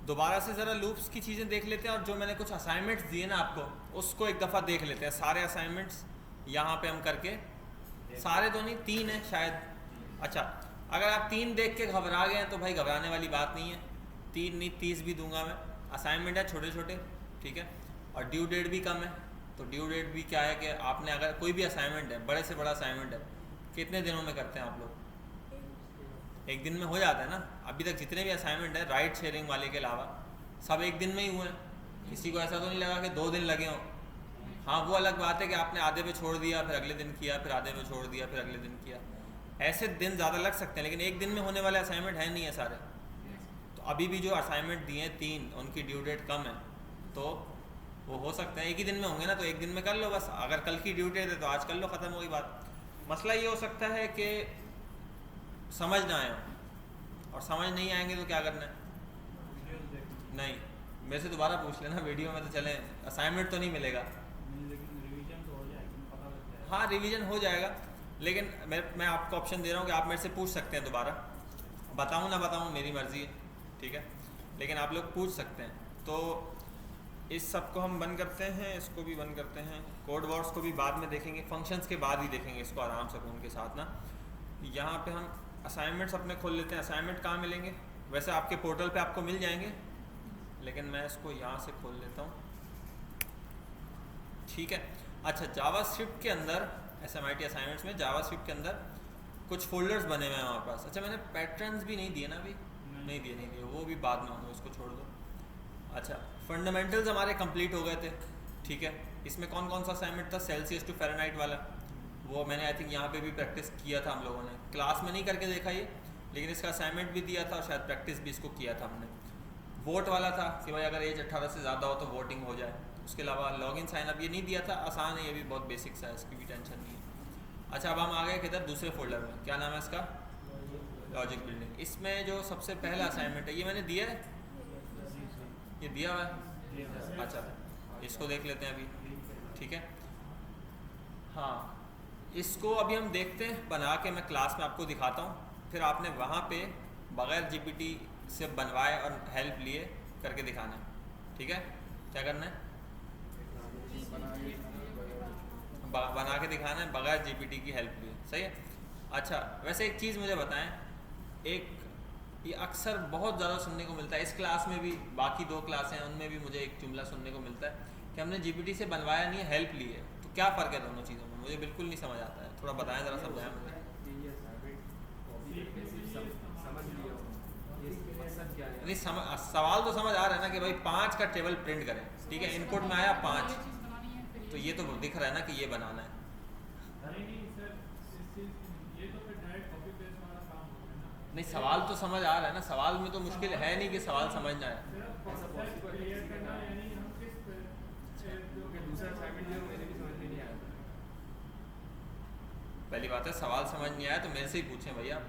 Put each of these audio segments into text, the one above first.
दोबारा से ज़रा लूप्स की चीज़ें देख लेते हैं, और जो मैंने कुछ असाइनमेंट्स दिए ना आपको, उसको एक दफ़ा देख लेते हैं। सारे असाइनमेंट्स यहाँ पे हम करके, सारे तो नहीं, 3 है शायद। अच्छा, अगर आप 3 देख के घबरा गए हैं तो भाई घबराने वाली बात नहीं है, 3 नहीं 30 भी दूंगा मैं। असाइनमेंट है छोटे छोटे, ठीक है, और ड्यू डेट भी कम है। तो ड्यू डेट भी क्या है कि आपने अगर कोई भी असाइनमेंट है, बड़े से बड़ा असाइनमेंट है, कितने दिनों में करते हैं आप लोग? एक दिन में हो जाता है ना। अभी तक जितने भी असाइनमेंट है राइट शेयरिंग वाले के अलावा, सब एक दिन में ही हुए हैं। किसी को ऐसा तो नहीं लगा कि 2 दिन लगे हों। हाँ, वो अलग बात है कि आपने आधे पे छोड़ दिया, फिर अगले दिन किया, फिर आधे पे छोड़ दिया, फिर अगले दिन किया। ऐसे दिन ज़्यादा लग सकते हैं, लेकिन एक दिन में होने वाले असाइनमेंट है नहीं है सारे। तो अभी भी जो असाइनमेंट दिए हैं 3, उनकी ड्यू डेट कम है, तो वो हो सकते हैं एक ही दिन में होंगे ना, तो एक दिन में कर लो बस। अगर कल की ड्यू डेट है तो आज कर लो, ख़त्म हो गई बात। मसला ये हो सकता है कि समझ ना आए, और समझ नहीं आएंगे तो क्या करना है? नहीं, मेरे से दोबारा पूछ लेना, वीडियो में तो चले, असाइनमेंट तो नहीं मिलेगा। हाँ, रिवीजन हो जाएगा, लेकिन मैं आपको ऑप्शन दे रहा हूँ कि आप मेरे से पूछ सकते हैं दोबारा। बताऊँ ना बताऊँ मेरी मर्ज़ी है, ठीक है, लेकिन आप लोग पूछ सकते हैं। तो इस सब को हम बंद करते हैं, इसको भी बंद करते हैं। कोड वर्ड्स को भी बाद में देखेंगे, फंक्शंस के बाद ही देखेंगे इसको आराम से उनके साथ ना। यहाँ पे हम असाइनमेंट्स अपने खोल लेते हैं। असाइनमेंट कहाँ मिलेंगे? वैसे आपके पोर्टल पे आपको मिल जाएंगे, लेकिन मैं इसको यहाँ से खोल लेता हूँ, ठीक है। अच्छा, जावास्क्रिप्ट के अंदर SMIT असाइनमेंट्स में जावास्क्रिप्ट के अंदर कुछ फोल्डर्स बने हुए हैं हमारे पास। अच्छा, मैंने पैटर्न्स भी नहीं दिए ना अभी, नहीं दिए, वो भी बाद में होंगे, उसको छोड़ दो। अच्छा, फंडामेंटल्स हमारे कंप्लीट हो गए थे, ठीक है। इसमें कौन कौन सा असाइनमेंट था? सेल्सियस टू फ़ारेनहाइट वाला, वो मैंने आई थिंक यहाँ पे भी प्रैक्टिस किया था हम लोगों ने। क्लास में नहीं करके देखा ये, लेकिन इसका असाइनमेंट भी दिया था और शायद प्रैक्टिस भी इसको किया था हमने। वोट वाला था कि भाई अगर एज 18 से ज़्यादा हो तो वोटिंग हो जाए। उसके अलावा लॉगिन साइन अप ये नहीं दिया था, आसान है, ये भी बहुत बेसिक सा है, इसकी भी टेंशन नहीं है। अच्छा, अब हम आ गए किधर? दूसरे फोल्डर में। क्या नाम है इसका? Logic building. इसमें जो सबसे पहला असाइनमेंट है ये मैंने दिया है, ये दिया हुआ है। अच्छा, इसको देख लेते हैं अभी, ठीक है। हाँ, इसको अभी हम देखते हैं बना के, मैं क्लास में आपको दिखाता हूँ, फिर आपने वहाँ पे बगैर GPT से बनवाए और हेल्प लिए करके दिखाना है, ठीक है। क्या करना है? बना के दिखाना है बगैर GPT की हेल्प लिए, सही है। अच्छा, वैसे एक चीज़ मुझे बताएं, एक ये अक्सर बहुत ज़्यादा सुनने को मिलता है, इस क्लास में भी, बाकी 2 क्लासें हैं उनमें भी मुझे एक जुमला सुनने को मिलता है कि हमने GPT से बनवाया नहीं है, हेल्प ली है। तो क्या फ़र्क है दोनों चीज़ों में? मुझे बिल्कुल नहीं समझ आता है, थोड़ा बताएं, ज़रा समझाएं मुझे। नहीं सवाल तो समझ आ रहा है ना कि भाई 5 का टेबल प्रिंट करें, ठीक है, इनपुट में आया 5, तो ये तो दिख रहा है ना कि ये बनाना है। नहीं, सवाल तो समझ आ रहा है ना, सवाल में तो मुश्किल है नहीं कि सवाल समझ ना आए। पहली बात है, सवाल समझ नहीं आया तो मेरे से ही पूछें भैया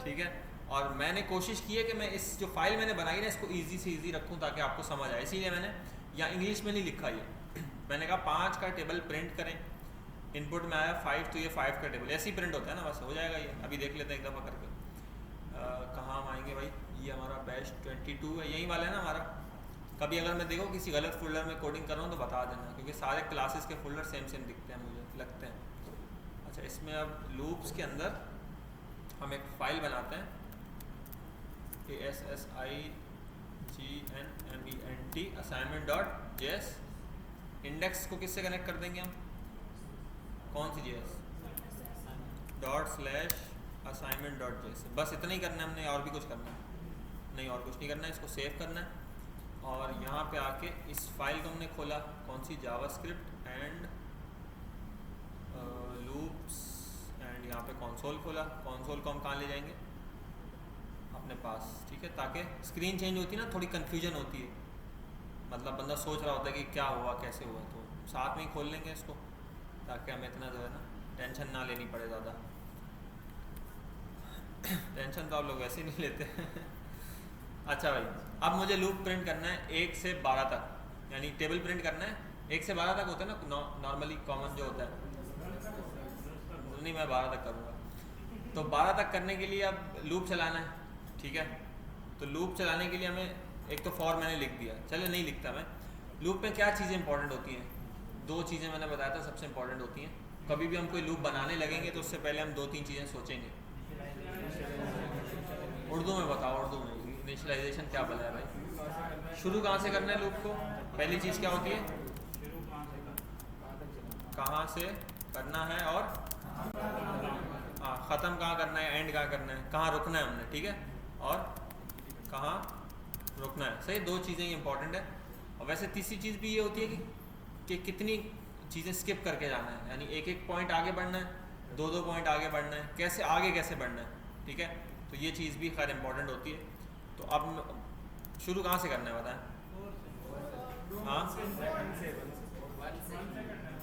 ठीक है। और मैंने कोशिश की है कि मैं इस जो फाइल मैंने बनाई ना, इसको इजी से इजी रखूं ताकि आपको समझ आए, इसीलिए मैंने या इंग्लिश में नहीं लिखा ये मैंने कहा 5 का टेबल प्रिंट करें, इनपुट में आया 5, तो ये 5 का टेबल ऐसे ही प्रिंट होता है ना, बस हो जाएगा ये। अभी देख लेते हैं एक दफ़ा करके। कहाँ हम आएंगे भाई? ये हमारा बैच 22 है, यही वाला है ना हमारा। कभी अगर मैं देखो किसी गलत फोल्डर में कोडिंग कर रहा हूँ तो बता देना, क्योंकि सारे क्लासेस के फोल्डर सेम सेम दिखते हैं, मुझे लगते हैं। अच्छा, इसमें अब लूप्स के अंदर हम एक फ़ाइल बनाते हैं, ASSIGNMENT assignment.js। इंडेक्स को किससे कनेक्ट कर देंगे हम? कौन सी JS? ./assignment.js। बस इतना ही करना है हमने, और भी कुछ करना है नहीं, और कुछ नहीं करना है। इसको सेव करना है और यहाँ पे आके इस फाइल को हमने खोला, कौन सी? जावास्क्रिप्ट एंड लूप्स, एंड यहाँ पे कंसोल खोला। कंसोल को हम कहाँ ले जाएंगे? अपने पास, ठीक है, ताकि स्क्रीन चेंज होती है ना, थोड़ी कन्फ्यूजन होती है, मतलब बंदा सोच रहा होता है कि क्या हुआ कैसे हुआ, तो साथ में ही खोल लेंगे इसको ताकि हमें इतना जो है ना टेंशन ना लेनी पड़े ज़्यादा टेंशन तो आप लोग वैसे ही नहीं लेते अच्छा भाई, अब मुझे लूप प्रिंट करना है 1 से 12 तक, यानी टेबल प्रिंट करना है 1 से 12 तक होता है ना नॉर्मली कॉमन जो होता है, नहीं मैं 12 तक करूँगा। तो 12 तक करने के लिए अब लूप चलाना है, ठीक है। तो लूप चलाने के लिए हमें एक तो फॉर मैंने लिख दिया, चलो नहीं लिखता मैं। लूप में क्या चीज़ें इंपॉर्टेंट होती हैं? दो चीज़ें मैंने बताया था सबसे इंपॉर्टेंट होती हैं। कभी भी हम कोई लूप बनाने लगेंगे तो उससे पहले हम दो तीन चीज़ें सोचेंगे। उर्दू में बताओ, उर्दू में इनिशियलाइजेशन क्या बोला है भाई? शुरू कहाँ से करना है लूप को? पहली चीज़ क्या होती है? कहाँ से करना है, और ख़त्म कहाँ करना है, एंड कहाँ करना है, कहाँ रुकना है हमने, ठीक है, और कहाँ रुकना है। सही, दो चीज़ें ही इंपॉर्टेंट है। और वैसे तीसरी चीज़ भी ये होती है कि कितनी चीज़ें स्किप करके जाना है, यानी एक एक पॉइंट आगे बढ़ना है, दो दो पॉइंट आगे बढ़ना है, कैसे आगे कैसे बढ़ना है, ठीक है। तो ये चीज़ भी खैर इंपॉर्टेंट होती है। तो अब शुरू कहाँ से करना है बताएं? हाँ,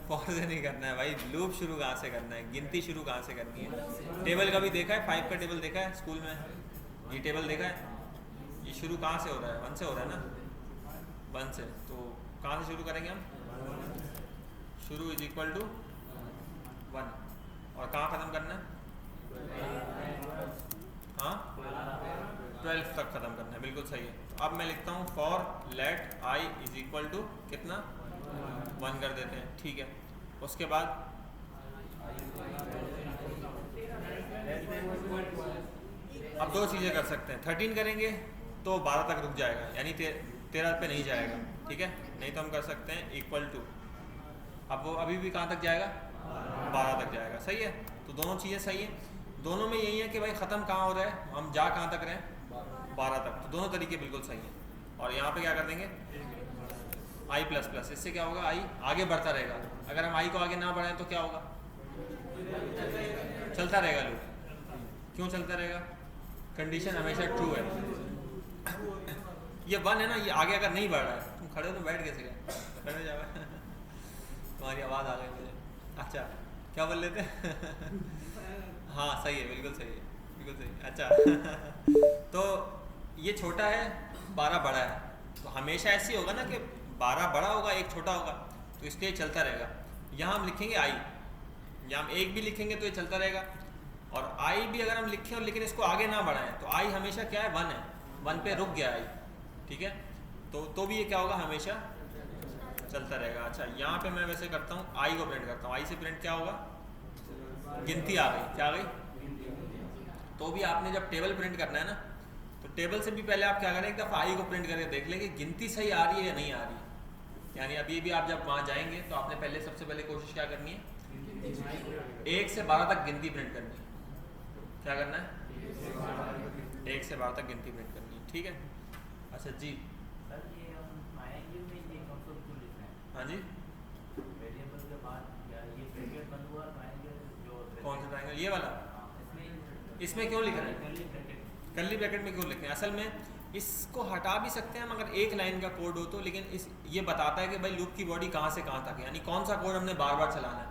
फॉर से नहीं करना है भाई, लूप शुरू कहाँ से करना है, गिनती शुरू कहाँ से करनी है। टेबल कभी देखा है? 5 का टेबल देखा है स्कूल में? ये टेबल देखा है? ये शुरू कहाँ से हो रहा है? 1 से हो रहा है ना, 1 से। तो कहाँ से शुरू करेंगे हम? शुरू इज इक्वल टू 1, और कहाँ ख़त्म करना है? हाँ, 12 तक ख़त्म करना है, बिल्कुल सही है। तो अब मैं लिखता हूँ for let i is equal to कितना, 1 कर देते हैं, ठीक है। उसके बाद अब दो चीज़ें कर सकते हैं, 13 करेंगे तो 12 तक रुक जाएगा, यानी 13 पे नहीं जाएगा, ठीक है। नहीं तो हम कर सकते हैं इक्वल टू, अब वो अभी भी कहाँ तक जाएगा? 12 तक जाएगा, सही है। तो दोनों चीज़ें सही है। दोनों में यही है कि भाई ख़त्म कहाँ हो रहा है, हम जा कहाँ तक रहे हैं? 12 तक। तो दोनों तरीके बिल्कुल सही हैं। और यहाँ पे क्या कर देंगे? आई प्लस प्लस, इससे क्या होगा? आई आगे बढ़ता रहेगा। अगर हम आई को आगे ना बढ़ाएं तो क्या होगा? चलता रहेगा लूप। क्यों चलता रहेगा? कंडीशन हमेशा ट्रू है। ये 1 है ना, ये आगे अगर नहीं बढ़ रहा है, तुम खड़े हो तो बैठ कैसे गए? खड़े जाओ। तुम्हारी आवाज़ आ गई मुझे। अच्छा, क्या बोल रहे थे? हाँ सही है, बिल्कुल सही है, बिल्कुल सही। अच्छा तो ये छोटा है, 12 बड़ा है, तो हमेशा ऐसे ही होगा ना कि 12 बड़ा होगा, एक छोटा होगा, तो इसलिए चलता रहेगा। यहाँ हम लिखेंगे आई, यहाँ हम एक भी लिखेंगे तो ये चलता रहेगा, और आई भी अगर हम लिखें और लेकिन इसको आगे ना बढ़ाएं तो आई हमेशा क्या है? 1 है, 1 पे रुक गया आई, ठीक है। तो भी ये क्या होगा? हमेशा चलता रहेगा। अच्छा, यहाँ पे मैं वैसे करता हूँ, आई को प्रिंट करता हूँ। आई से प्रिंट क्या होगा? गिनती आ गई। क्या आ गई? तो भी आपने जब टेबल प्रिंट करना है ना, तो टेबल से भी पहले आप क्या करें, एक दफ़ा आई को प्रिंट करके देख लें कि गिनती सही आ रही है या नहीं आ रही है। यानी अभी भी आप जब वहाँ जाएंगे तो आपने पहले सबसे पहले कोशिश क्या करनी है? 1 से 12 तक गिनती प्रिंट करनी है। क्या करना है? 1 से 12 तक गिनती प्रिंट करनी है, ठीक है। अच्छा जी, हाँ जी, कौन सा ट्रायंगल? ये वाला? इसमें क्यों लिख रहे हैं? कर्ली ब्रैकेट में क्यों लिख रहे हैं? असल में इसको हटा भी सकते हैं हम अगर एक लाइन का कोड हो तो, लेकिन ये बताता है कि भाई लूप की बॉडी कहाँ से कहाँ तक है, यानी कौन सा कोड हमने बार बार चलाना है।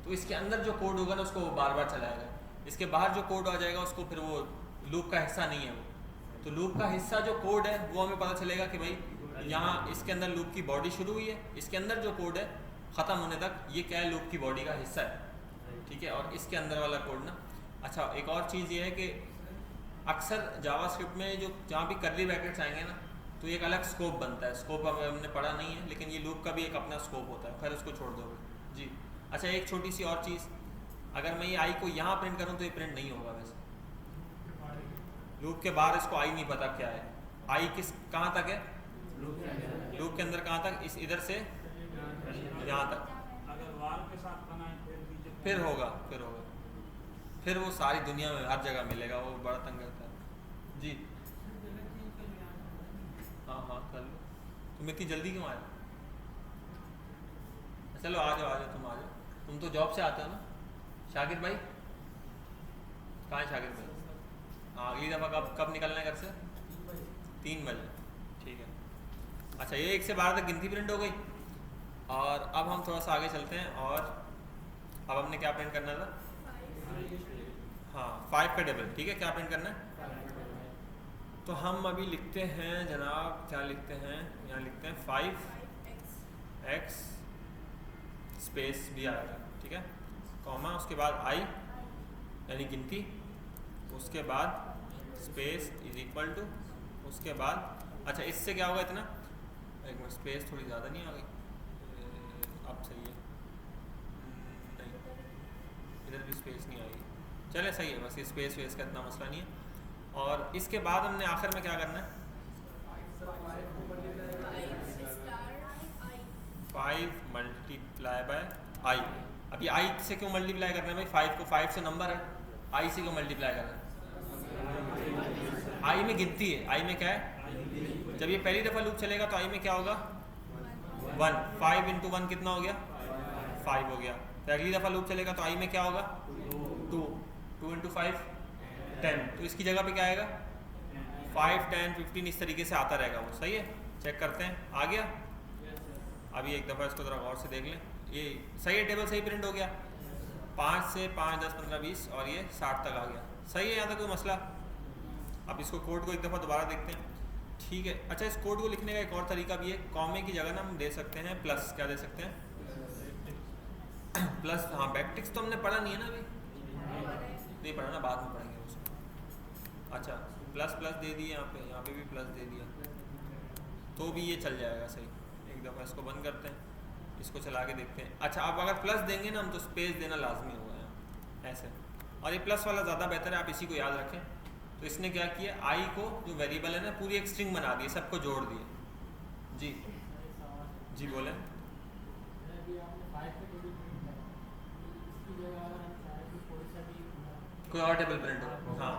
तो इसके अंदर जो कोड होगा ना उसको बार बार चलाएगा, इसके बाहर जो कोड आ जाएगा उसको फिर वो लूप का हिस्सा नहीं है वो। तो लूप का हिस्सा जो कोड है वो हमें पता चलेगा कि भाई यहाँ इसके अंदर लूप की बॉडी शुरू हुई है, इसके अंदर जो कोड है ख़त्म होने तक ये क्या है? लूप की बॉडी का हिस्सा है, ठीक है। और इसके अंदर वाला कोड ना, अच्छा एक और चीज़ ये है कि अक्सर जावास्क्रिप्ट में जो जहाँ भी कर्ली ब्रैकेट्स आएंगे ना तो एक अलग स्कोप बनता है। स्कोप हमने पढ़ा नहीं है, लेकिन ये लूप का भी एक अपना स्कोप होता है, खैर उसको छोड़ दोगे जी। अच्छा, एक छोटी सी और चीज़, अगर मैं ये आई को यहाँ प्रिंट करूँ तो ये प्रिंट नहीं होगा। वैसे लूप के बाहर इसको आई नहीं पता क्या है, आई किस कहाँ तक है? लूप के अंदर कहाँ तक? इस इधर से यहाँ तक। अगर वार के साथ बनाए फिर होगा, फिर वो सारी दुनिया में हर जगह मिलेगा, वो बड़ा तंग करता है जी। हाँ हाँ कर लो। तुम इतनी जल्दी क्यों आए? चलो आ जाओ तुम आ जाओ। तुम तो जॉब से आते हो ना शाकिर भाई? कहाँ है शाकिर भाई? हाँ, अगली दफ़ा कब निकलना है घर से? 3 बजे, ठीक है। अच्छा, ये 1 से 12 तक गिनती प्रिंट हो गई, और अब हम थोड़ा सा आगे चलते हैं। और अब हमने क्या प्रिंट करना था? हाँ, 5 का टेबल, ठीक है। क्या प्रिंट करना है? तो हम अभी लिखते हैं जनाब, क्या लिखते हैं? यहाँ लिखते हैं 5x स्पेस भी आएगा, ठीक है, कॉमा, उसके बाद आई यानी गिनती, उसके बाद स्पेस इज इक्वल टू, उसके बाद अच्छा इससे क्या होगा इतना, एक मिनट स्पेस थोड़ी ज़्यादा नहीं आ गई, अब सही है, नहीं इधर भी स्पेस नहीं आई, चले सही है, बस ये स्पेस वेस का इतना मसला नहीं है। और इसके बाद हमने आखिर में क्या करना है, 5 मल्टीप्लाई बाय आई। अब ये आई से क्यों मल्टीप्लाई करना है भाई, 5 को 5 से नंबर है, आई से क्यों मल्टीप्लाई करना है, आई में गिनती है, आई में क्या है, जब ये पहली दफ़ा लूप चलेगा तो आई में क्या होगा 1, 5 इंटू 1 कितना हो गया 5 हो गया। तो अगली दफ़ा लूप चलेगा तो आई में क्या होगा 2, 2 इंटू 5 10, तो इसकी जगह पे क्या आएगा 5, 10, 15 इस तरीके से आता रहेगा वो, सही है। चेक करते हैं आ गया। अभी एक दफ़ा इसको ज़रा गौर से देख लें, ये सही है, टेबल सही प्रिंट हो गया, 5 से 5, 10, 15, 20 और ये 60 तक आ गया, सही है, यहाँ तक कोई मसला। अब इसको कोड को एक दफ़ा दोबारा देखते हैं, ठीक है। अच्छा इस कोड को लिखने का एक और तरीका भी है, कॉमे की जगह ना हम दे सकते हैं प्लस, क्या दे सकते हैं प्लस, हाँ बैकटिक्स तो हमने पढ़ा नहीं है ना अभी, नहीं पढ़ा ना, बाद में पढ़ेंगे उसको। अच्छा प्लस प्लस दे दिए यहाँ पे भी प्लस दे दिया, तो भी ये चल जाएगा सही। एक दफ़ा इसको बंद करते हैं, इसको चला के देखते हैं। अच्छा अब अगर प्लस देंगे ना हम तो स्पेस देना लाजमी होगा यहाँ ऐसे, और ये प्लस वाला ज़्यादा बेहतर है, आप इसी को याद रखें। तो इसने क्या किया, आई को जो वेरिएबल है ना पूरी एक स्ट्रिंग बना दी, सबको जोड़ दिए। जी जी बोलें। कोई और टेबल प्रिंट हो, हाँ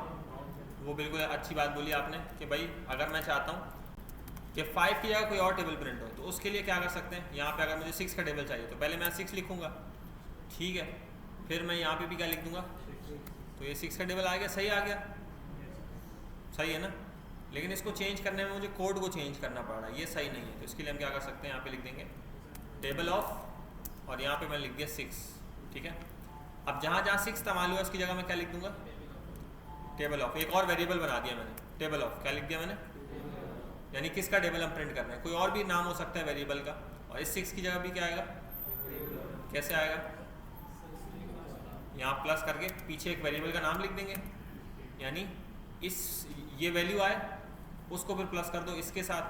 वो बिल्कुल अच्छी बात बोली आपने कि भाई अगर मैं चाहता हूँ कि 5 की जगह कोई और टेबल प्रिंट हो, तो उसके लिए क्या कर सकते हैं, यहाँ पे अगर मुझे 6 का टेबल चाहिए तो पहले मैं 6 लिखूँगा, ठीक है, फिर मैं यहाँ पे भी क्या लिख दूँगा, तो ये 6 का टेबल आ गया, सही आ गया, सही है ना। लेकिन इसको चेंज करने में मुझे कोड को चेंज करना पड़ रहा है, ये सही नहीं है। तो इसके लिए हम क्या कर सकते हैं, यहाँ पे लिख देंगे टेबल ऑफ, और यहाँ पे मैं लिख दिया 6, ठीक है। अब जहाँ जहाँ 6 इस्तेमाल हुआ उसकी जगह मैं क्या लिख दूँगा, टेबल ऑफ, एक और वेरिएबल बना दिया मैंने, टेबल ऑफ, क्या लिख दिया मैंने, यानी किसका टेबल हम प्रिंट कर रहे हैं, कोई और भी नाम हो सकता है वेरिएबल का, और इस 6 की जगह भी क्या आएगा, कैसे आएगा, यहाँ प्लस करके पीछे एक वेरिएबल का नाम लिख देंगे, यानी इस ये वैल्यू आए उसको फिर प्लस कर दो इसके साथ,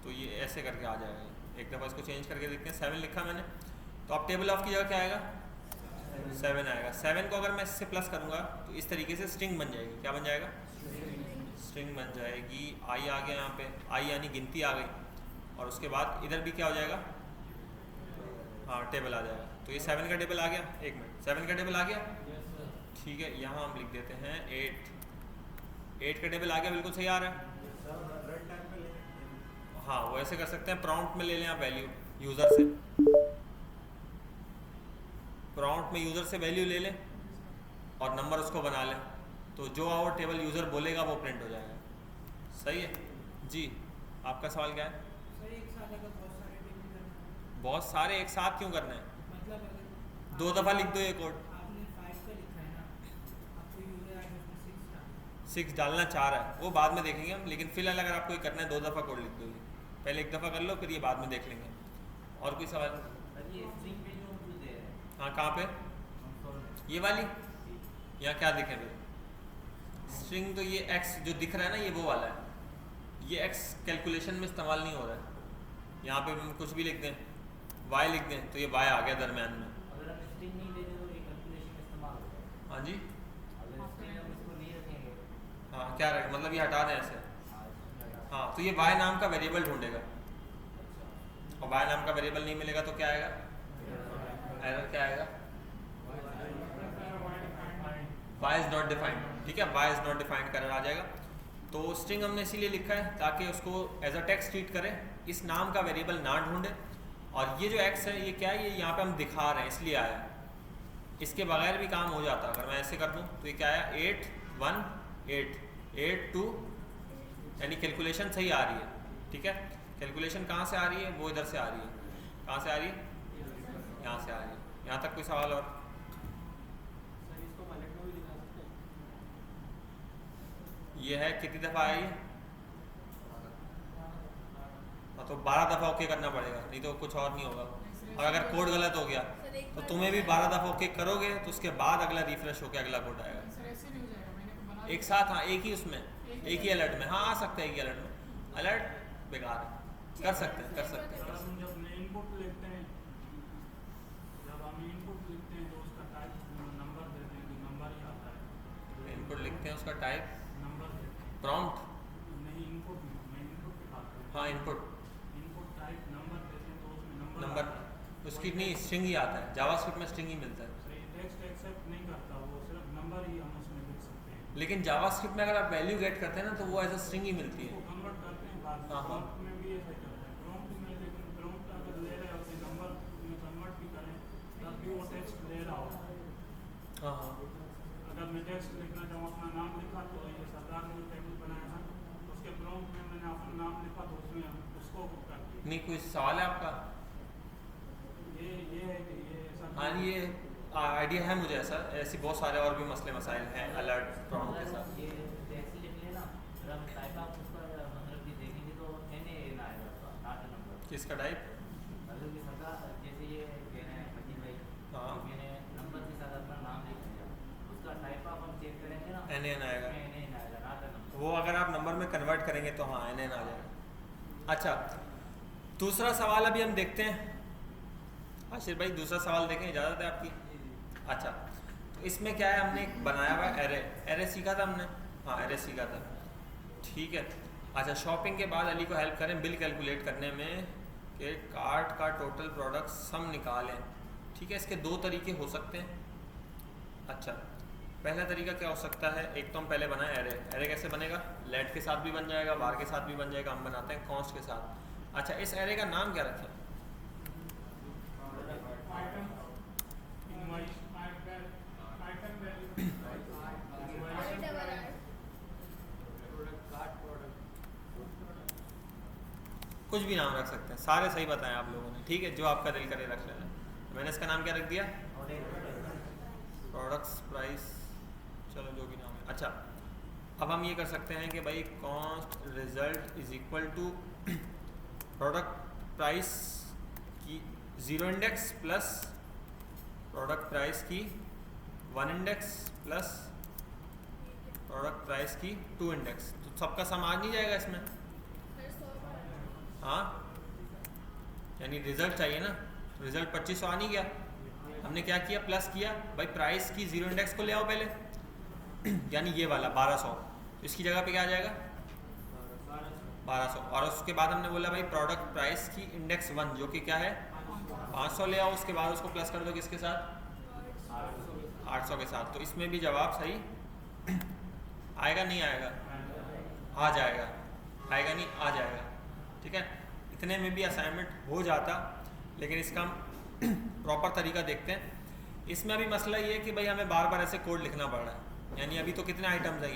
तो ये ऐसे करके आ जाएगा। एक दफ़ा इसको चेंज करके देखते हैं, 7 लिखा मैंने, तो अब टेबल ऑफ की जगह क्या आएगा 7 आएगा। 7 को अगर मैं इससे प्लस करूँगा तो इस तरीके से स्ट्रिंग बन जाएगी, क्या बन जाएगा, स्ट्रिंग बन जाएगी। आई आ गया यहाँ पे, आई यानी गिनती आ गई, और उसके बाद इधर भी क्या हो जाएगा, हाँ टेबल आ जाएगा। तो ये 7 का टेबल आ गया, एक मिनट 7 का टेबल आ गया, ठीक है। यहाँ हम लिख देते हैं 8 का टेबल आ गया, बिल्कुल सही आ रहा है। हाँ वो ऐसे कर सकते हैं, प्रॉम्प्ट में ले लें आप वैल्यू यूज़र से, प्रॉम्प्ट में यूज़र से वैल्यू ले लें और नंबर उसको बना लें, तो जो और टेबल यूज़र बोलेगा वो प्रिंट हो जाएगा, सही है जी। आपका सवाल क्या है, बहुत सारे एक साथ क्यों करना है, मतलब 2 दफ़ा लिख दो ये कोड, 6 डालना 4 है, वो बाद में देखेंगे हम, लेकिन फिलहाल अगर आपको ये करना है 2 दफ़ा कोड लिख दो, पहले 1 दफ़ा कर लो फिर ये बाद में देख लेंगे। और कोई सवाल, हाँ कहाँ पे, ये वाली, यहाँ क्या दिखे फिर स्ट्रिंग, तो ये x जो दिख रहा है ना ये वो वाला है, ये x कैलकुलेशन में इस्तेमाल नहीं हो रहा है। यहाँ पे हम कुछ भी लिख दें, y लिख दें तो ये y आ गया दरम्यान में, अगर हम स्ट्रिंग नहीं देते तो ये कैलकुलेशन में इस्तेमाल होगा। हाँ जी, अगर स्ट्रिंग हम इसको नहीं रखेंगे, हाँ क्या रहे मतलब ये हटा दें ऐसे, हाँ तो ये y नाम का वेरिएबल ढूंढेगा, और y नाम का वेरिएबल नहीं मिलेगा तो क्या आएगा, एरर क्या आएगा, y इज नॉट डिफाइंड, ठीक है, y इज नॉट डिफाइंड का एरर आ जाएगा। तो स्ट्रिंग हमने इसीलिए लिखा है ताकि उसको एज अ टेक्स्ट ट्रीट करें, इस नाम का वेरिएबल ना ढूंढे। और ये जो x है ये क्या है, ये यहाँ पे हम दिखा रहे हैं इसलिए आया, इसके बगैर भी काम हो जाता। अगर मैं ऐसे कर दूँ तो ये क्या आया 8 1 8 8 2, यानी कैलकुलेशन सही आ रही है, ठीक है। कैलकुलेशन कहाँ से आ रही है, वो इधर से आ रही है, कहाँ से आ रही है, यहाँ से आ रही है। यहाँ तक कोई सवाल और, ये है कितनी दफ़ा आई है, तो 12 दफ़ा ओके करना पड़ेगा, नहीं तो कुछ और नहीं होगा। और अगर कोड गलत हो गया तो तुम्हें भी 12 दफ़ा ओके करोगे तो उसके बाद अगला रिफ्रेश होकर अगला कोड आएगा एक साथ, हाँ एक ही उसमें, एक ही अलर्ट में, हाँ आ सकता है एक ही अलर्ट में। अलर्ट बेकार है, कर सकते हैं कर सकते हैं। हम जब इनपुट लिखते हैं, जब हम इनपुट लिखते हैं तो उसका टाइप नंबर देते हैं, तो नंबर ही आता है। इनपुट लिखते हैं उसका टाइप नंबर देते हैं, प्रॉम्प्ट, नहीं इनपुट मैं इनपुट दिखाता हूँ। हाँ इनपुट इनपुट टाइप नंबर देते हैं तो उसमें नंबर नंबर, आता है। उसकी नहीं स्ट्रिंग ही आता है, जावास्क्रिप्ट में स्ट्रिंग ही मिलता है। सही, टेक्स्ट एक्सेप्ट नहीं करता, वो सिर्फ नंबर ही हम उसमें लिख सकते हैं। लेकिन जावास्क्रिप्ट में अगर आप वैल्यू गेट करते हैं ना तो वो एज अ स्ट्रिंग ही मिलती है। उसको कन्वर्ट करते हैं बाद में। हाँ, हाँ। प्रॉम्प्ट में भी ऐसा करते हैं, प्रॉम्प्ट में, लेकिन प्रॉम्प्ट अगर ले रहे होते नंबर में कन्वर्ट भी करें तब भी वो टेक्स्ट ले रहा होता है। हाँ हाँ अगर मैं टेक्स्ट लिखना चाहूँ, अपना नाम लिखा, तो ये सरदार ने जो टेबल बनाया था उसके प्रॉम्प्ट में मैंने अपना नाम लिखा, तो उसमें उसको कर दिया। नहीं, कोई सवाल है आपका? ये है कि ये ऐसा हाँ ये आइडिया है मुझे, ऐसा ऐसी बहुत सारे और भी मसले मसाइल हैं अलर्ट प्रॉम्प्ट के साथ। ये टेक्स्ट लिख लेना, अगर हम टाइप आप उसका मतलब कि देखेंगे तो NaN आएगा उसका, नॉट अ नंबर। किसका टाइप? मतलब कि सरकार जैसे ये कह रहे हैं मजीद भाई, हाँ। तो मैंने नंबर के साथ अपना नाम लिख दिया, उसका टाइप आप हम चेक करेंगे ना, NaN आएगा। NaN आएगा, नॉट अ नंबर। वो अगर आप नंबर में कन्वर्ट करेंगे तो हाँ NaN आ जाएगा। अच्छा, दूसरा सवाल अभी हम देखते हैं। आशिर भाई दूसरा सवाल देखें, इजाज़त है आपकी? अच्छा, तो इसमें क्या है, हमने एक बनाया हुआ एरे, एरे सीखा था हमने, हाँ एरे सीखा था, ठीक है। अच्छा, शॉपिंग के बाद अली को हेल्प करें बिल कैलकुलेट करने में कि कार्ट का टोटल प्रोडक्ट सम निकालें, ठीक है। इसके दो तरीके हो सकते हैं। अच्छा, पहला तरीका क्या हो सकता है, एक तो हम पहले बनाए एरे, एरे कैसे बनेगा, लेट के साथ भी बन जाएगा, बार के साथ भी बन जाएगा, हम बनाते हैं कॉन्स्ट के साथ। अच्छा, इस एरे का नाम क्या रखें? आइटम इनवॉइस, आइटम वैल्यू, कुछ भी नाम रख सकते हैं, सारे सही बताएं आप लोगों ने, ठीक है, जो आपका दिल करे रख लेना। तो मैंने इसका नाम क्या रख दिया, प्रोडक्ट्स प्राइस, चलो जो भी नाम है। अच्छा, अब हम ये कर सकते हैं कि भाई cost result is equal to product price की 0 इंडेक्स प्लस प्रोडक्ट प्राइस की 1 इंडेक्स प्लस प्रोडक्ट प्राइस की 2 इंडेक्स। तो सबका सम आ नहीं जाएगा इसमें, हाँ, यानी रिजल्ट चाहिए ना, रिजल्ट 2500 आ नहीं गया, हमने क्या किया, प्लस किया, भाई प्राइस की 0 इंडेक्स को ले आओ पहले यानी ये वाला 1200, तो इसकी जगह पे क्या आ जाएगा 1200, और उसके बाद हमने बोला भाई प्रोडक्ट प्राइस की इंडेक्स 1 जो कि क्या है 500 ले आओ, उसके बाद उसको प्लस कर दो किसके साथ 800 के साथ। तो इसमें भी जवाब सही आएगा नहीं आएगा, आ जाएगा, आएगा नहीं आ जाएगा, ठीक है। इतने में भी असाइनमेंट हो जाता, लेकिन इसका हम प्रॉपर तरीका देखते हैं। इसमें अभी मसला ये है कि भाई हमें बार बार ऐसे कोड लिखना पड़ रहा है, यानी अभी तो कितने आइटम्स हैं,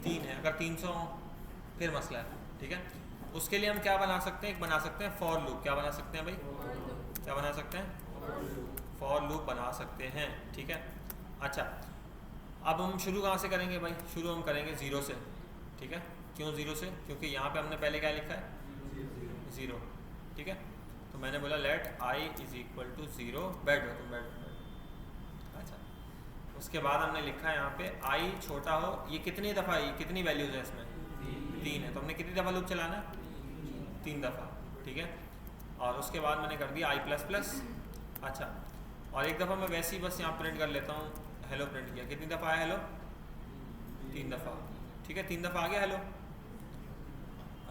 3 है, अगर 300 फिर मसला है, ठीक है। उसके लिए हम क्या बना सकते हैं, एक बना सकते हैं फॉर लूप। क्या बना सकते हैं भाई, क्या बना सकते हैं, फॉर लूप बना सकते हैं, ठीक है। अच्छा, अब हम शुरू कहाँ से करेंगे भाई, शुरू हम करेंगे 0 से, ठीक है। क्यों 0 से, क्योंकि यहाँ पे हमने पहले क्या लिखा है 0, ठीक है। तो मैंने बोला let i is equal to 0, बैठ हो तुम, बैठ। अच्छा, उसके बाद हमने लिखा है यहाँ पे i छोटा हो, ये कितनी दफ़ा, ये कितनी वैल्यूज़ है इसमें 3 है, तो हमने कितनी दफ़ा लूप चलाना है 3 दफ़ा, ठीक है। और उसके बाद मैंने कर दिया i प्लस प्लस। अच्छा, और एक दफ़ा मैं वैसे ही बस यहाँ प्रिंट कर लेता हूँ, हेलो प्रिंट किया, कितनी दफ़ा आया हेलो 3 दफ़ा, ठीक है, 3 दफ़ा आ गया हेलो।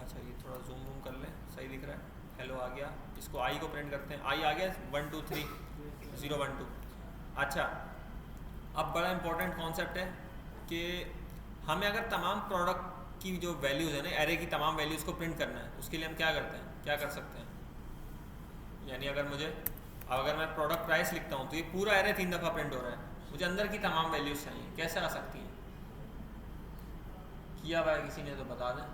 अच्छा, ये थोड़ा जूम वूम कर लें, सही दिख रहा है, हेलो आ गया। इसको आई को प्रिंट करते हैं, आई आ गया 1 2 3 0 1 2। अच्छा, अब बड़ा इंपॉर्टेंट कॉन्सेप्ट है कि हमें अगर तमाम प्रोडक्ट की जो वैल्यूज़ है ना, एरे की तमाम वैल्यूज़ को प्रिंट करना है, उसके लिए हम क्या करते हैं, क्या कर सकते हैं, यानी अगर मैं प्रोडक्ट प्राइस लिखता हूँ तो ये पूरा एरे 3 दफ़ा प्रिंट हो रहा है, मुझे अंदर की तमाम वैल्यूज़ चाहिए, कैसे आ सकती हैं, किया हुआ है किसी ने तो बता दें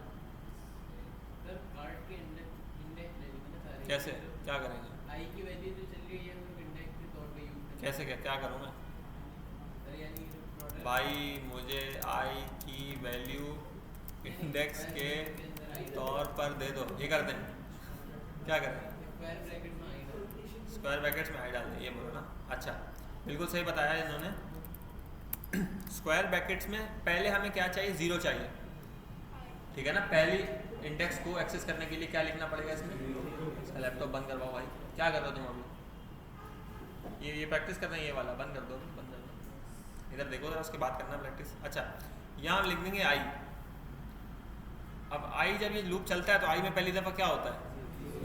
सर। कार्ड के इंडेक्स ले लीजिए सारे, कैसे, क्या करेंगे, आई की वैल्यू जो चल रही है वो इंडेक्स के तौर पे यूज करें। कैसे, क्या करूँ मैं सर यानी प्रोडक्ट भाई, मुझे आई की वैल्यू इंडेक्स के तौर पर दे दो, ये कर दें, क्या करें, स्क्वायर ब्रैकेट में आएगा। स्क्वायर ब्रैकेट्स में आई डाल दें, ये बोलो ना। अच्छा, बिल्कुल सही बताया इन्होंने। स्क्वायर ब्रैकेट्स में पहले हमें क्या चाहिए, 0 चाहिए, ठीक है ना, पहली इंडेक्स को एक्सेस करने के लिए क्या लिखना पड़ेगा इसमें? इसका लैपटॉप बंद करवाओ भाई, क्या कर रहे हो तुम अभी? ये प्रैक्टिस कर रहे हैं, ये वाला बंद कर दो, बंद कर दो। इधर देखो जरा, उसके बाद करना प्रैक्टिस। अच्छा, यहाँ हम लिख देंगे आई। अब आई जब ये लूप चलता है तो आई में पहली दफ़ा क्या होता है?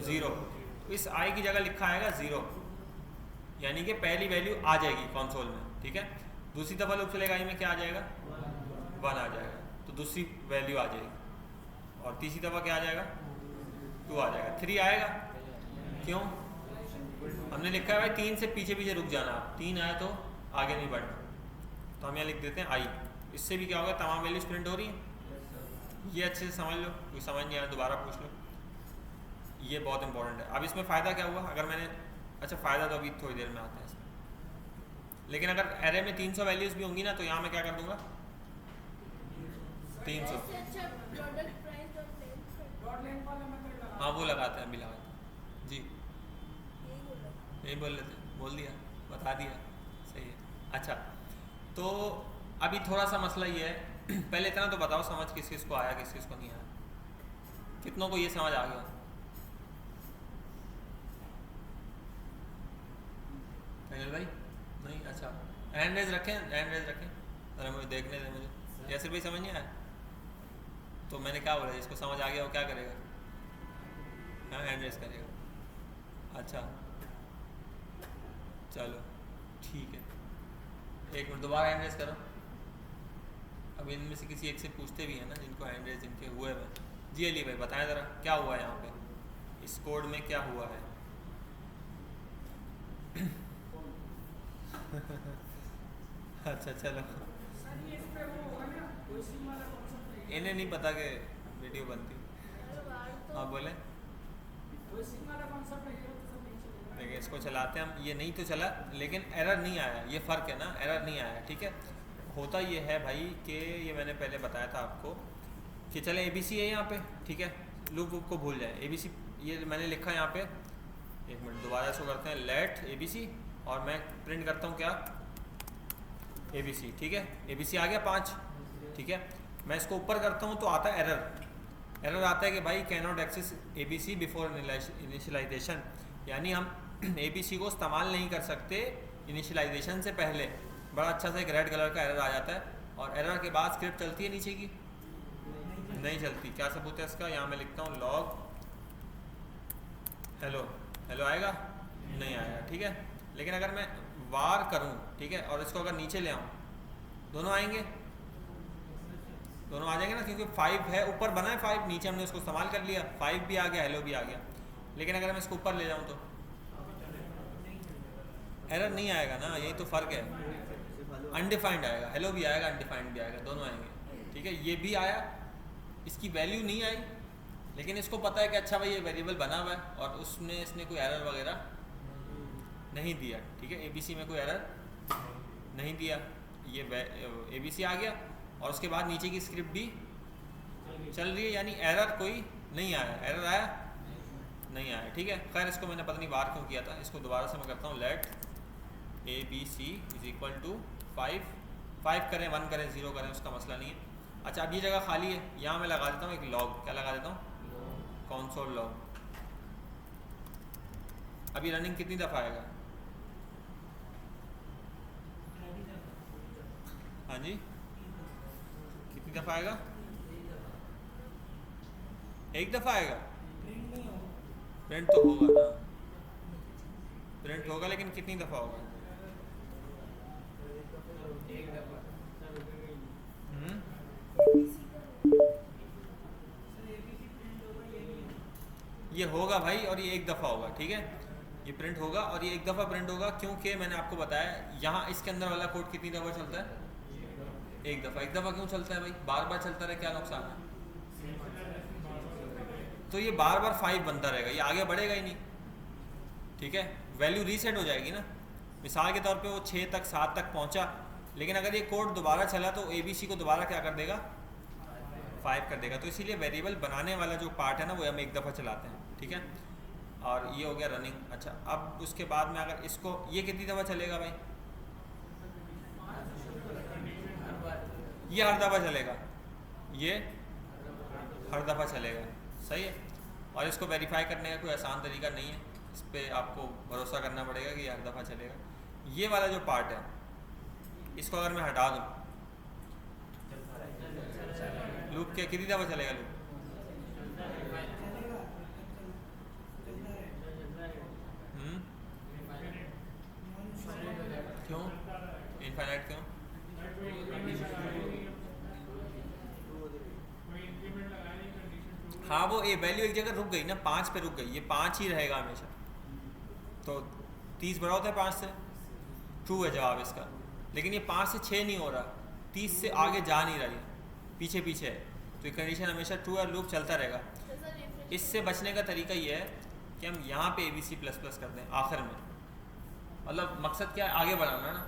0। तो इस आई की जगह लिखा आएगा 0, यानी कि पहली वैल्यू आ जाएगी कंसोल में, ठीक है। दूसरी दफ़ा लूप चलेगा आई में क्या आ जाएगा? 1 आ जाएगा, तो दूसरी वैल्यू आ जाएगी। और तीसरी दफ़ा क्या आ जाएगा? 2 आ जाएगा। 3 आएगा, क्यों? हमने लिखा है भाई 3 से पीछे पीछे रुक जाना, 3 आया तो आगे नहीं बढ़ना, तो हम यहाँ लिख देते हैं आई। इससे भी क्या होगा? तमाम वैल्यूज प्रिंट हो रही हैं। ये अच्छे से समझ लो, कोई समझ नहीं आया दोबारा पूछ लो, ये बहुत इंपॉर्टेंट है। अब इसमें फ़ायदा क्या हुआ? अगर मैंने, अच्छा फ़ायदा तो अभी थोड़ी देर में आता है इसमें, लेकिन अगर एरे में 300 वैल्यूज़ भी होंगी ना, तो यहाँ मैं क्या कर दूँगा? 300। हाँ वो लगाते हैं, अभी लगाते हैं जी, यही बोल लेते, बोल दिया, बता दिया, सही है। अच्छा, तो अभी थोड़ा सा मसला ये है, पहले इतना तो बताओ समझ किस किस को आया, किस किस को नहीं आया, कितनों को ये समझ आ गया? भाई नहीं? अच्छा, हैंड रेज रखें, हैंड रेज रखें, अरे मुझे देखने दें, मुझे यासिर भाई समझ नहीं आया तो मैंने क्या बोला, जिसको समझ आ गया वो क्या करेगा? हाँ, हैंड रेज करेगा। अच्छा चलो ठीक है, एक मिनट दोबारा हैंड रेज करो। अब इनमें से किसी एक से पूछते भी हैं ना जिनको हैंड रेज जिनके हुए हैं। जी अली भाई बताएं ज़रा क्या हुआ है यहाँ पे, इस कोड में क्या हुआ है? अच्छा चलो, इन्हें नहीं पता कि वीडियो बनती। हाँ बोले, देखिए इसको चलाते हैं हम, ये नहीं तो चला लेकिन एरर नहीं आया, ये फ़र्क है ना, एरर नहीं आया, ठीक है। होता ये है भाई कि ये मैंने पहले बताया था आपको कि चले ABC है यहाँ पे, ठीक है, लूप वूप को भूल जाए, ABC ये मैंने लिखा यहाँ पे, एक मिनट दोबारा इसको करते हैं, लेट ABC, और मैं प्रिंट करता हूँ क्या? ABC, ठीक है, ABC आ गया 5, ठीक है। मैं इसको ऊपर करता हूँ तो आता है एरर, एरर आता है कि भाई can not access ABC before initialisation, यानी हम ABC को इस्तेमाल नहीं कर सकते इनिशियलाइजेशन से पहले। बड़ा अच्छा सा एक रेड कलर का एरर आ जाता है, और एरर के बाद स्क्रिप्ट चलती है नीचे की? नहीं चलती। क्या सबूत है इसका? यहाँ मैं लिखता हूँ लॉग हेलो, हेलो आएगा? नहीं आएगा, ठीक है। लेकिन अगर मैं वार करूँ, ठीक है, और इसको अगर नीचे ले आऊँ, दोनों आएंगे, दोनों आ जाएंगे ना, क्योंकि 5 है, ऊपर बना है 5, नीचे हमने उसको इस्तेमाल कर लिया, 5 भी आ गया, हेलो भी आ गया। लेकिन अगर मैं इसको ऊपर ले जाऊँ तो एरर नहीं आएगा ना, यही तो फ़र्क है। अनडिफाइंड आएगा, हेलो भी आएगा, अनडिफाइंड भी आएगा, दोनों आएंगे, ठीक है। ये भी आया, इसकी वैल्यू नहीं आई, लेकिन इसको पता है कि अच्छा भाई ये वेरिएबल बना हुआ है, और उसमें इसने कोई एरर वगैरह नहीं दिया, ठीक है। ABC में कोई एरर नहीं दिया, ये ABC आ गया, और उसके बाद नीचे की स्क्रिप्ट भी चल रही है, यानी एरर कोई नहीं आया। एरर आया? नहीं आया, ठीक है। खैर इसको मैंने पता नहीं बार क्यों किया था, इसको दोबारा से मैं करता हूँ, let ABC is equal to 5 करें, 1 करें, 0 करें, उसका मसला नहीं है। अच्छा अब ये जगह खाली है, यहाँ मैं लगा देता हूँ एक लॉग, क्या लगा देता हूँ? Console log. अभी रनिंग कितनी दफ़ा आएगा? हाँ जी, कितनी दफ़ा आएगा? एक दफ़ा आएगा? प्रिंट तो होगा ना, प्रिंट होगा, लेकिन कितनी दफ़ा होगा? ये होगा भाई, और ये एक दफ़ा होगा, ठीक है। ये प्रिंट होगा और ये एक दफ़ा प्रिंट होगा, क्योंकि मैंने आपको बताया यहाँ इसके अंदर वाला कोड कितनी दफ़ा चलता है? एक दफ़ा। एक दफ़ा क्यों चलता है भाई? बार बार चलता रहे, क्या नुकसान है? तो ये बार बार 5 बनता रहेगा, ये आगे बढ़ेगा ही नहीं, ठीक है। वैल्यू रीसेट हो जाएगी ना, मिसाल के तौर पे वो 6 तक 7 तक पहुंचा, लेकिन अगर ये कोड दोबारा चला तो ABC को दोबारा क्या कर देगा? 5 कर देगा। तो इसीलिए वेरिएबल बनाने वाला जो पार्ट है ना, वो हम एक दफ़ा चलाते हैं, ठीक है। और ये हो गया रनिंग। अच्छा अब उसके बाद में अगर इसको, ये कितनी दफ़ा चलेगा भाई? ये हर दफ़ा चलेगा, ये हर दफ़ा चलेगा, सही है। और इसको वेरीफाई करने का कोई आसान तरीका नहीं है, इस पर आपको भरोसा करना पड़ेगा कि हर दफ़ा चलेगा। ये वाला जो पार्ट है इसको अगर मैं हटा दूँ, लूप के कितनी दफ़ा चलेगा लूप? क्यों इनफाइनाइट क्यों? हाँ वो ए वैल्यू एक जगह रुक गई ना, 5 पे रुक गई, ये 5 ही रहेगा हमेशा। तो 30 बड़ा होता है 5 से, ट्रू है जवाब इसका। लेकिन ये 5 से 6 नहीं हो रहा, 30 से आगे जा नहीं रही, पीछे पीछे है, तो ये कंडीशन हमेशा ट्रू है, लूप चलता रहेगा। इससे बचने का तरीका ये है कि हम यहाँ पे ABC++ कर दें आखिर में। मतलब मकसद क्या है? आगे बढ़ाना ना।